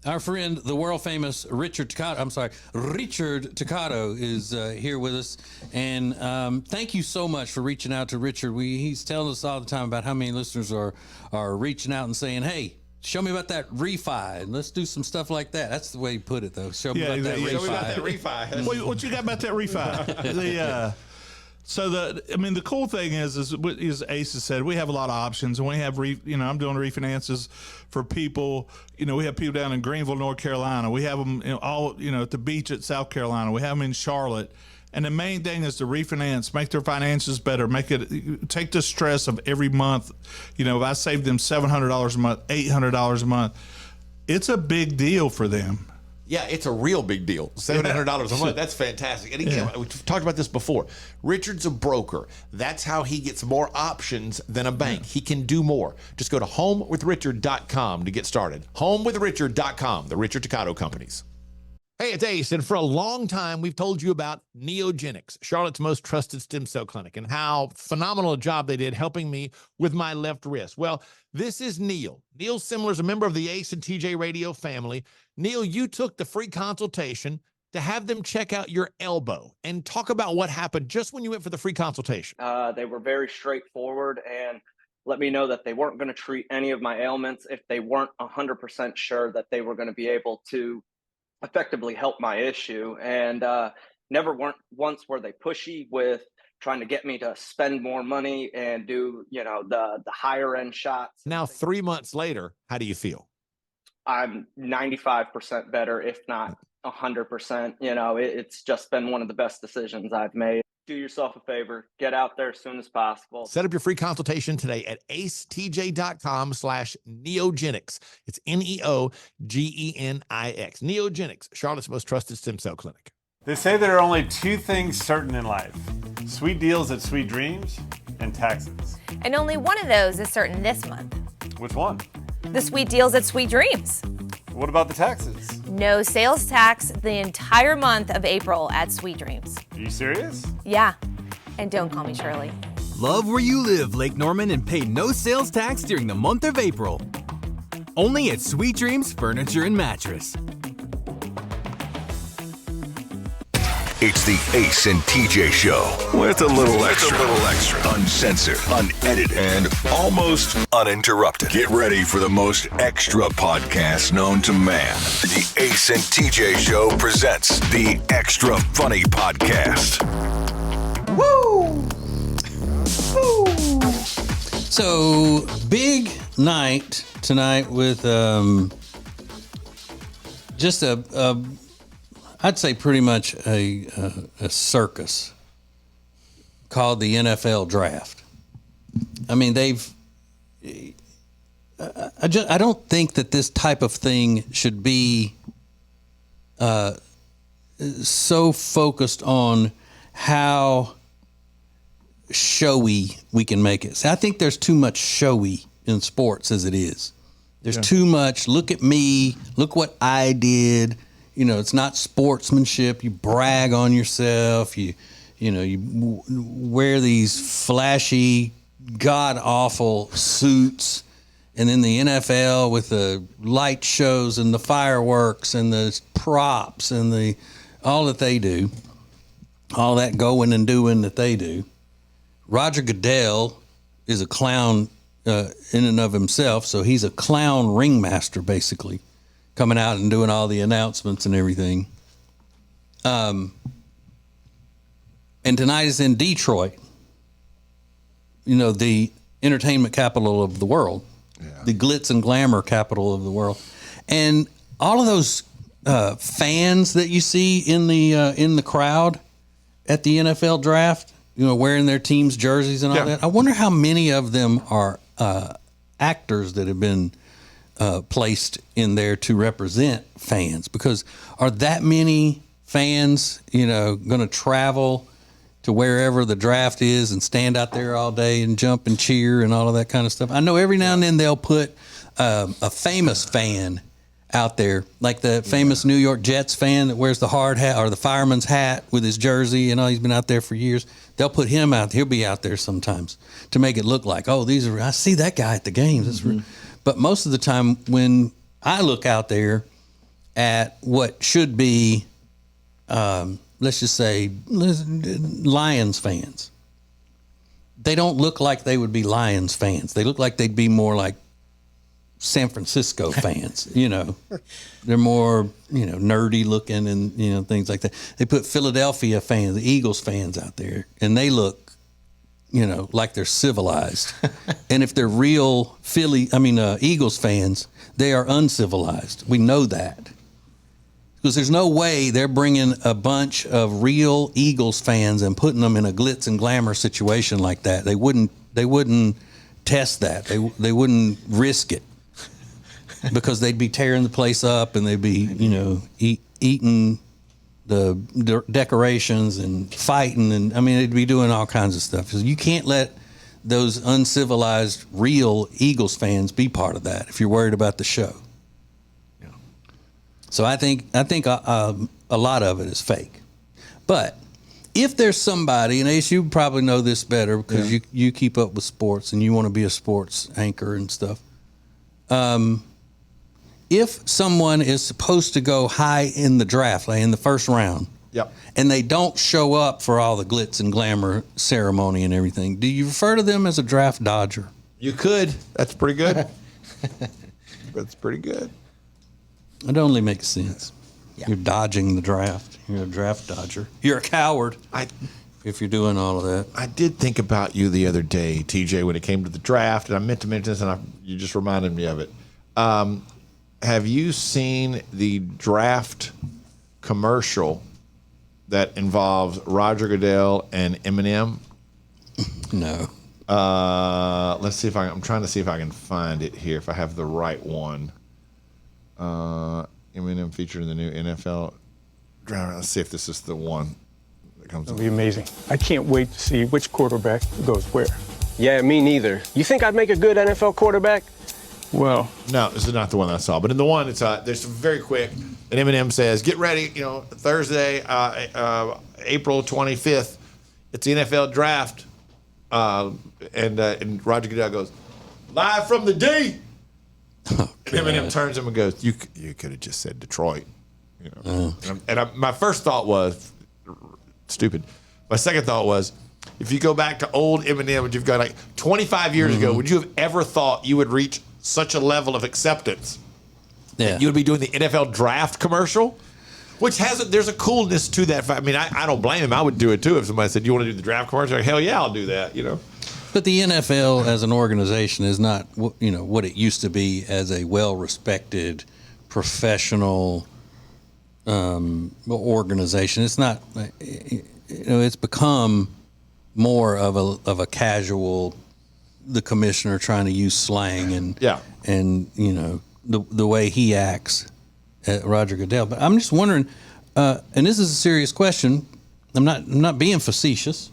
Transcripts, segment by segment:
Our friend, the world famous Richard Teccato is here with us. And thank you so much for reaching out to Richard. He's telling us all the time about how many listeners are reaching out and saying, hey, show me about that refi, and let's do some stuff like that. That's the way you put it, though. Show me about that refi. Show me about that refi. What you got about that refi? The cool thing is Ace has said, we have a lot of options, and we have, I'm doing refinances for people. We have people down in Greenville, North Carolina. We have them at the beach at South Carolina. We have them in Charlotte. And the main thing is to refinance, make their finances better, take the stress of every month. If I save them $700 a month, $800 a month, it's a big deal for them. Yeah, it's a real big deal. $700 a month. That's fantastic. And again, we've talked about this before. Richard's a broker. That's how he gets more options than a bank. He can do more. Just go to homewithrichard.com to get started. Homewithrichard.com, the Richard Teccato Companies. Hey, it's Ace, and for a long time, we've told you about Neogenics, Charlotte's most trusted stem cell clinic, and how phenomenal a job they did helping me with my left wrist. Well, this is Neil. Neil Simler is a member of the Ace and TJ Radio family. Neil, you took the free consultation to have them check out your elbow and talk about what happened just when you went for the free consultation. They were very straightforward and let me know that they weren't going to treat any of my ailments if they weren't 100% sure that they were going to be able to effectively help my issue. And once were they pushy with trying to get me to spend more money and do, the higher end shots. Now, 3 months later, how do you feel? I'm 95% better, if not 100%. It's just been one of the best decisions I've made. Do yourself a favor, get out there as soon as possible. Set up your free consultation today at acetj.com/neogenics. It's Neogenix. Neogenics, Charlotte's most trusted stem cell clinic. They say there are only two things certain in life: sweet deals at Sweet Dreams and taxes. And only one of those is certain this month. Which one? The sweet deals at Sweet Dreams. What about the taxes? No sales tax the entire month of April at Sweet Dreams. Are you serious? Yeah. And don't call me Shirley. Love where you live, Lake Norman, and pay no sales tax during the month of April. Only at Sweet Dreams Furniture and Mattress. It's the Ace and TJ Show with a little extra. Uncensored, unedited, and almost uninterrupted. Get ready for the most extra podcast known to man. The Ace and TJ Show presents the Extra Funny Podcast. Woo! Woo! So, big night tonight with just I'd say pretty much a circus called the NFL Draft. I mean, I don't think that this type of thing should be so focused on how showy we can make it. See, I think there's too much showy in sports as it is. There's too much, look at me, look what I did. It's not sportsmanship. You brag on yourself. You wear these flashy, god-awful suits. And then the NFL with the light shows and the fireworks and the props and all that they do, all that going and doing that they do. Roger Goodell is a clown in and of himself, so he's a clown ringmaster, basically, coming out and doing all the announcements and everything. And tonight is in Detroit, the entertainment capital of the world, the glitz and glamour capital of the world. And all of those fans that you see in the crowd at the NFL draft, wearing their team's jerseys and all that, I wonder how many of them are actors that have been placed in there to represent fans, because are that many fans, going to travel to wherever the draft is and stand out there all day and jump and cheer and all of that kind of stuff? I know every now and then they'll put a famous fan out there, like the famous New York Jets fan that wears the hard hat or the fireman's hat with his jersey and all. He's been out there for years. They'll put him out. He'll be out there sometimes to make it look like, I see that guy at the games. But most of the time when I look out there, at what should be, let's just say, Lions fans. They don't look like they would be Lions fans. They look like they'd be more like San Francisco fans. They're more, nerdy looking and, things like that. They put Philadelphia fans, the Eagles fans out there, and they look, like they're civilized. And if they're real Eagles fans, they are uncivilized. We know that. Because there's no way they're bringing a bunch of real Eagles fans and putting them in a glitz and glamour situation like that. They wouldn't test that. They wouldn't risk it, because they'd be tearing the place up and they'd be, eating the decorations and fighting, and they'd be doing all kinds of stuff. So you can't let those uncivilized real Eagles fans be part of that if you're worried about the show. Yeah. So I think a lot of it is fake. But if there's somebody, and Ace, you probably know this better because you keep up with sports and you want to be a sports anchor and stuff. If someone is supposed to go high in the draft, like in the first round, and they don't show up for all the glitz and glamour ceremony and everything, do you refer to them as a draft dodger? You could. That's pretty good. That's pretty good. It only makes sense. Yeah. You're dodging the draft. You're a draft dodger. You're a coward if you're doing all of that. I did think about you the other day, TJ, when it came to the draft, and I meant to mention this, and you just reminded me of it. Have you seen the draft commercial that involves Roger Goodell and Eminem? No. Let's see if I'm trying to see if I can find it here, if I have the right one. Eminem featured in the new NFL draft. Let's see if this is the one that comes. It'll be amazing. I can't wait to see which quarterback goes where. Yeah, me neither. You think I'd make a good NFL quarterback? Well, no, this is not the one I saw. But in the one, it's there's some very quick. And Eminem says, "Get ready, Thursday, April 25th. It's the NFL draft." And Roger Goodell goes, "Live from the D." Oh, Eminem turns to him and goes, "You could have just said Detroit." My first thought was stupid. My second thought was, if you go back to old Eminem, and you've got like 25 years ago, would you have ever thought you would reach such a level of acceptance? Yeah, you would be doing the NFL draft commercial, which there's a coolness to that. I don't blame him. I would do it too if somebody said, "You want to do the draft commercial?" Like, hell yeah, I'll do that. But the NFL as an organization is not, what it used to be as a well-respected, professional organization. It's not. It's become more of a casual. The commissioner trying to use slang and the way he acts, Roger Goodell. But I'm just wondering, and this is a serious question. I'm not being facetious.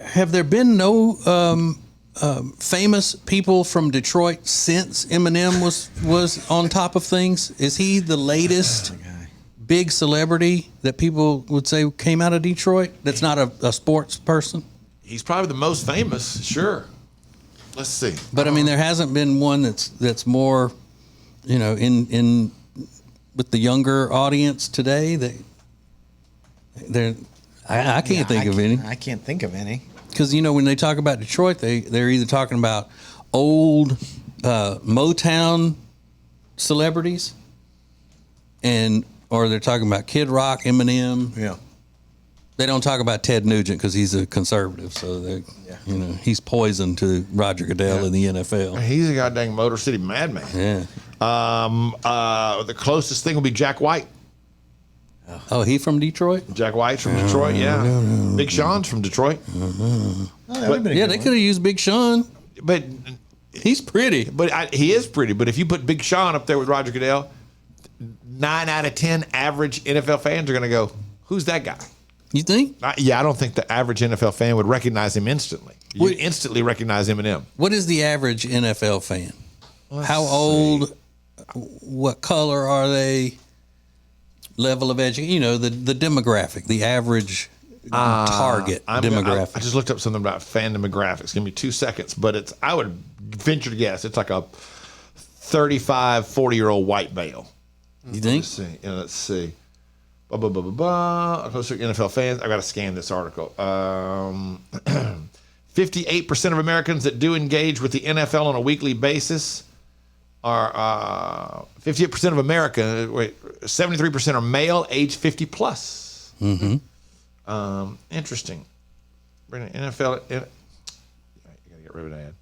Have there been no famous people from Detroit since Eminem was on top of things? Is he the latest big celebrity that people would say came out of Detroit that's not a sports person? He's probably the most famous, sure. Let's see. But there hasn't been one that's more, in with the younger audience today. I can't think of any. I can't think of any. Because when they talk about Detroit, they're either talking about old Motown celebrities, or they're talking about Kid Rock, Eminem. Yeah. They don't talk about Ted Nugent because he's a conservative, so he's poison to Roger Goodell in the NFL. He's a goddamn Motor City madman. Yeah. The closest thing will be Jack White. Oh, he from Detroit? Jack White's from Detroit, yeah. Big Sean's from Detroit. They could have used Big Sean. But he's pretty. But he is pretty. But if you put Big Sean up there with Roger Goodell, 9 out of 10 average NFL fans are going to go, "Who's that guy?" You think? I don't think the average NFL fan would recognize him instantly. You would instantly recognize Eminem. What is the average NFL fan? How old? What color are they? Level of education? The demographic, the average target demographic. I just looked up something about fan demographics. Give me 2 seconds, but I would venture to guess it's like a 35, 40-year-old white male. You think? Let's see. Yeah, let's see. Blah, blah, blah, blah, blah. Closer to NFL fans. I got to scan this article. 58% of Americans that do engage with the NFL on a weekly basis are 58% of America. Wait, 73% are male, age 50 plus. Mm-hmm. Interesting. NFL. I gotta get rid of that.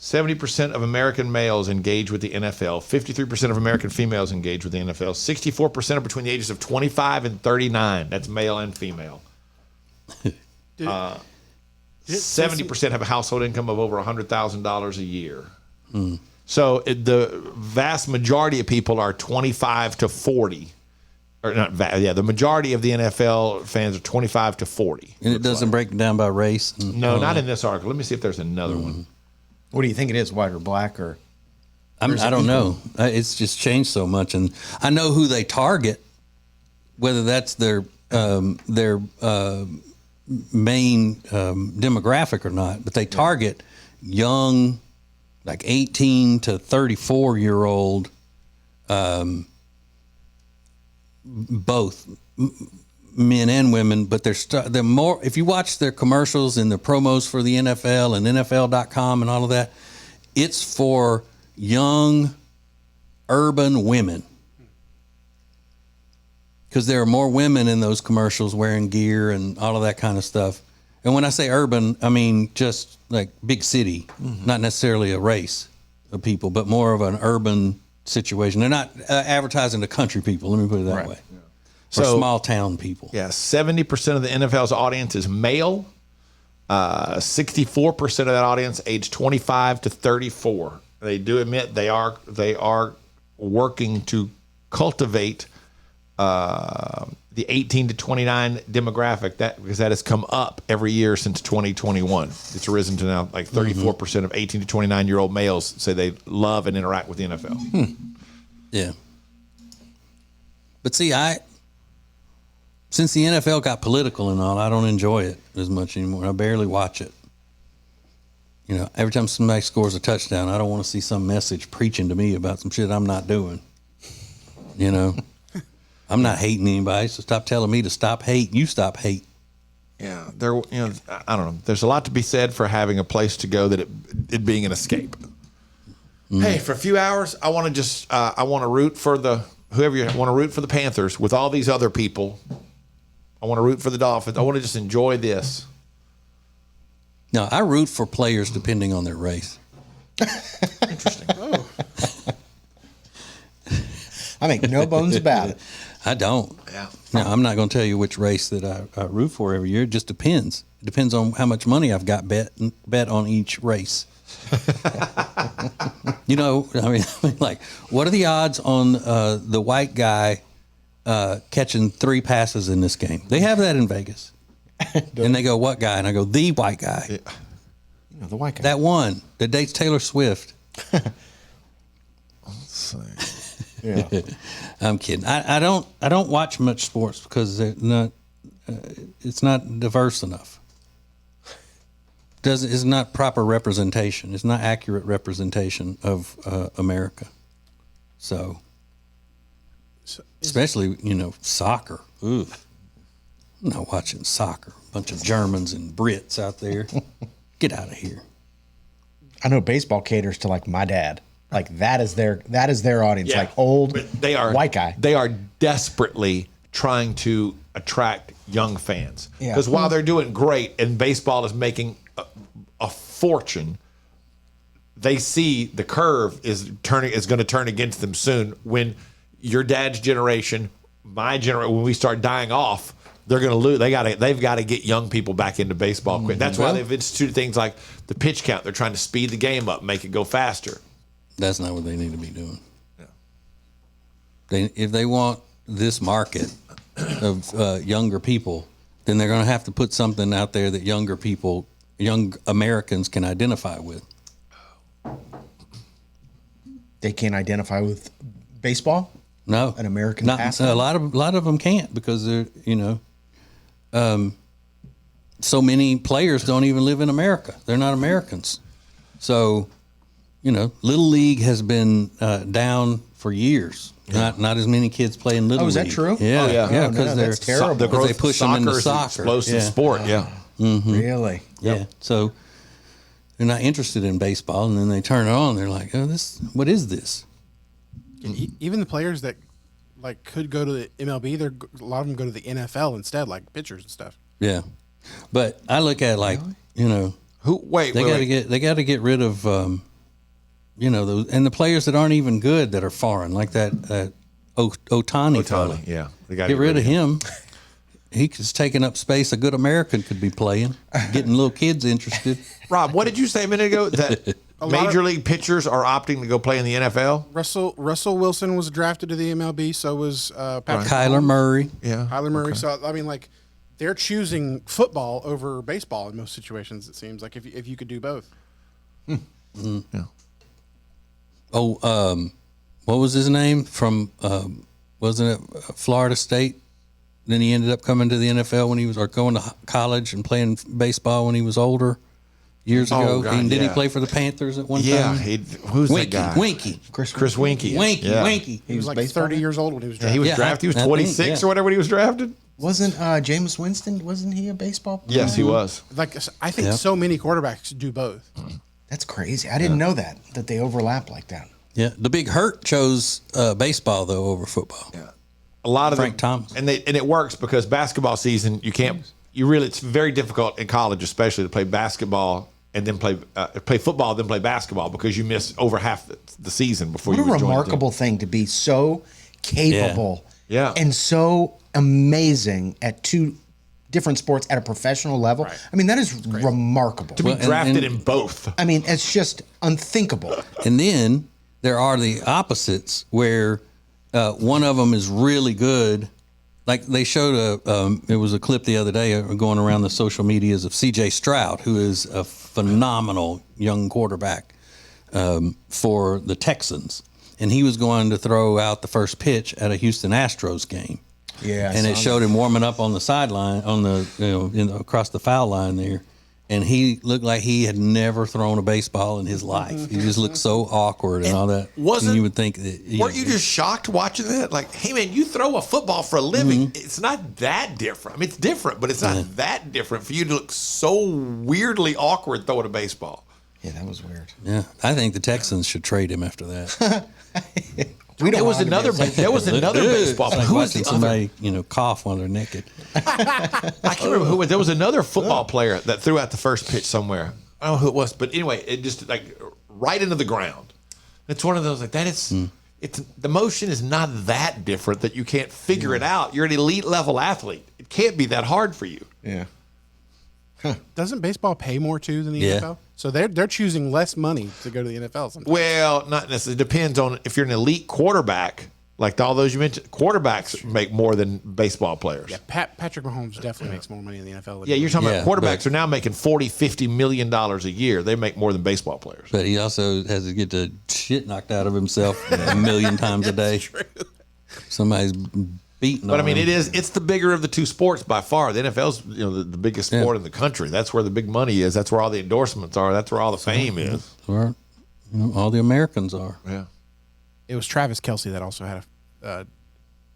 70% of American males engage with the NFL. 53% of American females engage with the NFL. 64% are between the ages of 25 and 39. That's male and female. 70% have a household income of over $100,000 a year. So the vast majority of people are 25 to 40. Or not, the majority of the NFL fans are 25 to 40. And it doesn't break down by race? No, not in this article. Let me see if there's another one. What do you think it is, white or black? Or I don't know. It's just changed so much. And I know who they target, whether that's their main demographic or not, but they target young, like 18 to 34-year-old, both men and women, but they're more, if you watch their commercials and the promos for the NFL and NFL.com and all of that, it's for young urban women. Because there are more women in those commercials wearing gear and all of that kind of stuff. And when I say urban, I mean just like big city, not necessarily a race of people, but more of an urban situation. They're not advertising to country people, let me put it that way. Yeah. So small town people. Yeah, 70% of the NFL's audience is male. 64% of that audience age 25 to 34. They do admit they are working to cultivate the 18 to 29 demographic, because that has come up every year since 2021. It's risen to now like 34% of 18 to 29-year-old males say they love and interact with the NFL. Yeah. But see, since the NFL got political and all, I don't enjoy it as much anymore. I barely watch it. You know, every time somebody scores a touchdown, I don't want to see some message preaching to me about some shit I'm not doing. You know? I'm not hating anybody, so stop telling me to stop hate. You stop hate. Yeah, I don't know. There's a lot to be said for having a place to go that it being an escape. Hey, for a few hours, I want to just I want to root for whoever you want to root for the Panthers with all these other people. I want to root for the Dolphins. I want to just enjoy this. No, I root for players depending on their race. Interesting. I make no bones about it. I don't. Yeah. No, I'm not going to tell you which race that I root for every year. It just depends. It depends on how much money I've got bet on each race. You know, I mean, like, what are the odds on the white guy catching 3 passes in this game? They have that in Vegas. And they go, what guy? And I go, the white guy. You know, the white guy. That one that dates Taylor Swift. Let's see. Yeah. I'm kidding. I don't watch much sports because they're not. It's not diverse enough. It's not proper representation. It's not accurate representation of America. So, especially soccer. Ooh, I'm not watching soccer. A bunch of Germans and Brits out there. Get out of here. I know baseball caters to like my dad. Like that is their audience. Yeah. Like old they are, white guy. They are desperately trying to attract young fans. Yeah. Because while they're doing great and baseball is making a fortune, they see the curve is going to turn against them soon. When your dad's generation, my generation, when we start dying off, they're going to lose. They've got to get young people back into baseball quick. That's why they've instituted things like the pitch count. They're trying to speed the game up, make it go faster. That's not what they need to be doing. Yeah. If they want this market of younger people, then they're going to have to put something out there that young Americans can identify with. They can't identify with baseball? No. An American pastime? A lot of them can't because they're, so many players don't even live in America. They're not Americans. So, Little League has been down for years. Not as many kids playing little league. Is that true? Yeah, yeah. because that's terrible. Because they push them into soccer. Explosive sport. Yeah. Really? Yeah. So they're not interested in baseball, and then they turn it on. They're like, "Oh, what is this?" Even the players that like could go to the MLB, a lot of them go to the NFL instead, like pitchers and stuff. Yeah, but I look at it like they got to get rid of those, and the players that aren't even good that are foreign, like that Ohtani fella. Yeah, they get rid of him. He's taking up space a good American could be playing, getting little kids interested. Rob, what did you say a minute ago? That major league pitchers are opting to go play in the NFL? Russell Wilson was drafted to the MLB. So was Patrick Kyler Murray. Yeah, Kyler Murray. Okay. So I mean, like, they're choosing football over baseball in most situations. It seems like if you could do both. Yeah. Oh, what was his name from? Wasn't it Florida State? Then he ended up coming to the NFL when he was, or going to college and playing baseball when he was older, years ago. God, and did he play for the Panthers at one time? Yeah, who's Winky, that guy? Winky. Chris Winky. Winky. He was like 30 years old when he was drafted. He was drafted. He was 26 or whatever when he was drafted. Wasn't Jameis Winston? Wasn't he a baseball player? Yes, he was. Like I think so many quarterbacks do both. That's crazy. I didn't know that they overlap like that. Yeah, the Big Hurt chose baseball though over football. Yeah. A lot of Frank Thomas, and it works because basketball season it's very difficult in college especially to play basketball and then play football then play basketball because you miss over half the season before you. What a remarkable thing to be so capable, and so amazing at two different sports at a professional level. Right. I mean, that is remarkable to be drafted in both. I mean, it's just unthinkable. And then there are the opposites where. One of them is really good. Like they showed it was a clip the other day going around the social medias of C.J. Stroud, who is a phenomenal young quarterback for the Texans. And he was going to throw out the first pitch at a Houston Astros game. Yeah. And it showed him warming up on the sideline, across the foul line there. And he looked like he had never thrown a baseball in his life. He just looked so awkward and all that. And you would think that. Weren't you just shocked watching that? Like, hey man, you throw a football for a living. It's not that different. I mean, it's different, but it's not that different for you to look so weirdly awkward throwing a baseball. Yeah, that was weird. Yeah, I think the Texans should trade him after that. There was another baseball player. Who was somebody cough while they're naked? I can't remember who. There was another football player that threw out the first pitch somewhere. I don't know who it was, but anyway, it just like right into the ground. It's one of those like that. It's the motion is not that different that you can't figure it out. You're an elite level athlete. It can't be that hard for you. Yeah. Doesn't baseball pay more too than the NFL? So they're choosing less money to go to the NFL sometimes. Well, not necessarily. It depends on if you're an elite quarterback, like all those you mentioned. Quarterbacks make more than baseball players. Yeah, Patrick Mahomes definitely makes more money in the NFL. Yeah, you're talking about quarterbacks are now making $40-50 million a year. They make more than baseball players. But he also has to get the shit knocked out of himself a million times a day. True. Somebody's beating. But I mean, it's the bigger of the two sports by far. The NFL's the biggest sport in the country. That's where the big money is. That's where all the endorsements are. That's where all the fame is. Where all the Americans are. Yeah. It was Travis Kelce that also had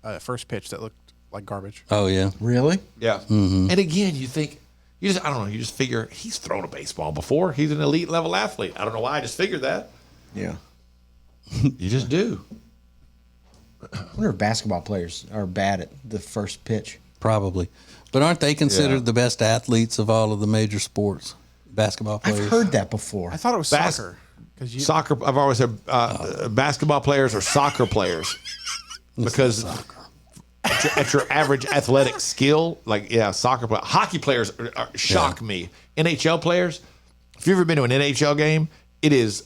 a first pitch that looked like garbage. Oh yeah, really? Yeah. Mm-hmm. And again, you just figure he's thrown a baseball before. He's an elite level athlete. I don't know why. I just figured that. Yeah. You just do. I wonder if basketball players are bad at the first pitch. Probably. But aren't they considered the best athletes of all of the major sports? Basketball players? I've heard that before. I thought it was soccer. Soccer, I've always said basketball players are soccer players. Because at your average athletic skill, soccer players. Hockey players shock me. NHL players, if you've ever been to an NHL game, it is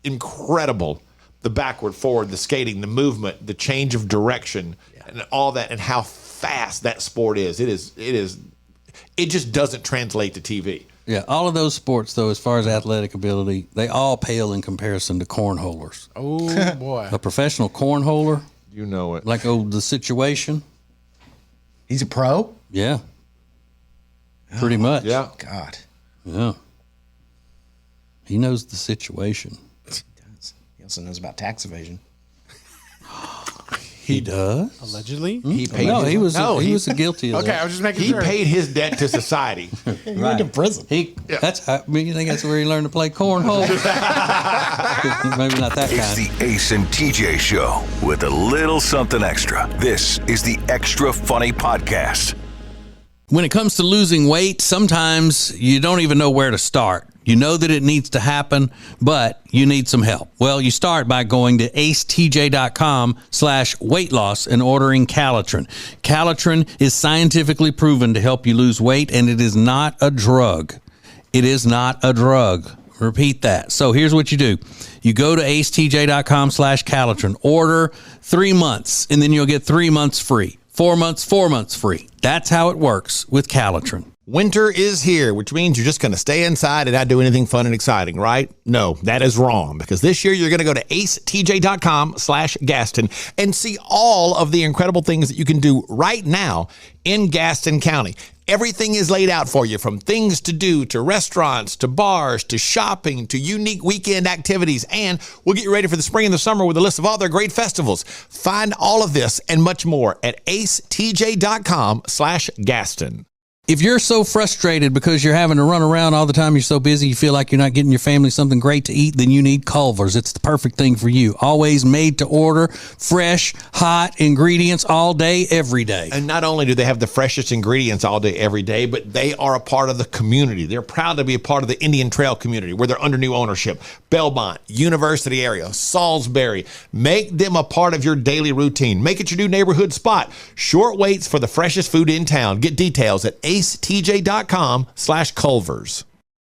incredible. The backward, forward, the skating, the movement, the change of direction, and all that, and how fast that sport is. It just doesn't translate to TV. Yeah, all of those sports, though, as far as athletic ability, they all pale in comparison to cornholers. Oh, boy. A professional cornholer. You know it. Like, the situation. He's a pro? Yeah. Pretty much. Yeah. God. Yeah. He knows the situation. He also knows about tax evasion. He does. Allegedly? He paid No, his, he was no, he was guilty of Okay, that. I was just making he sure. paid his debt to society. He went to prison. That's how, I mean, you think that's where he learned to play cornhole? Maybe not that It's kind. the Ace and TJ Show with a little something extra. This is the Extra Funny Podcast. When it comes to losing weight, sometimes you don't even know where to start. You know that it needs to happen, but you need some help. Well, you start by going to acetj.com/weight loss and ordering Calitrin. Calitrin is scientifically proven to help you lose weight, and it is not a drug. It is not a drug. Repeat that. So here's what you do. You go to acetj.com/Calitrin, order 3 months, and then you'll get 3 months free. 4 months, 4 months free. That's how it works with Calitrin. Winter is here, which means you're just going to stay inside and not do anything fun and exciting, right? No, that is wrong, because this year you're going to go to acetj.com/Gaston and see all of the incredible things that you can do right now in Gaston County. Everything is laid out for you, from things to do, to restaurants, to bars, to shopping, to unique weekend activities. And we'll get you ready for the spring and the summer with a list of all their great festivals. Find all of this and much more at acetj.com/Gaston. If you're so frustrated because you're having to run around all the time, you're so busy, you feel like you're not getting your family something great to eat, then you need Culver's. It's the perfect thing for you. Always made to order, fresh, hot ingredients all day, every day. And not only do they have the freshest ingredients all day, every day, but they are a part of the community. They're proud to be a part of the Indian Trail community, where they're under new ownership. Belmont, University area, Salisbury. Make them a part of your daily routine. Make it your new neighborhood spot. Short waits for the freshest food in town. Get details at acetj.com/Culver's.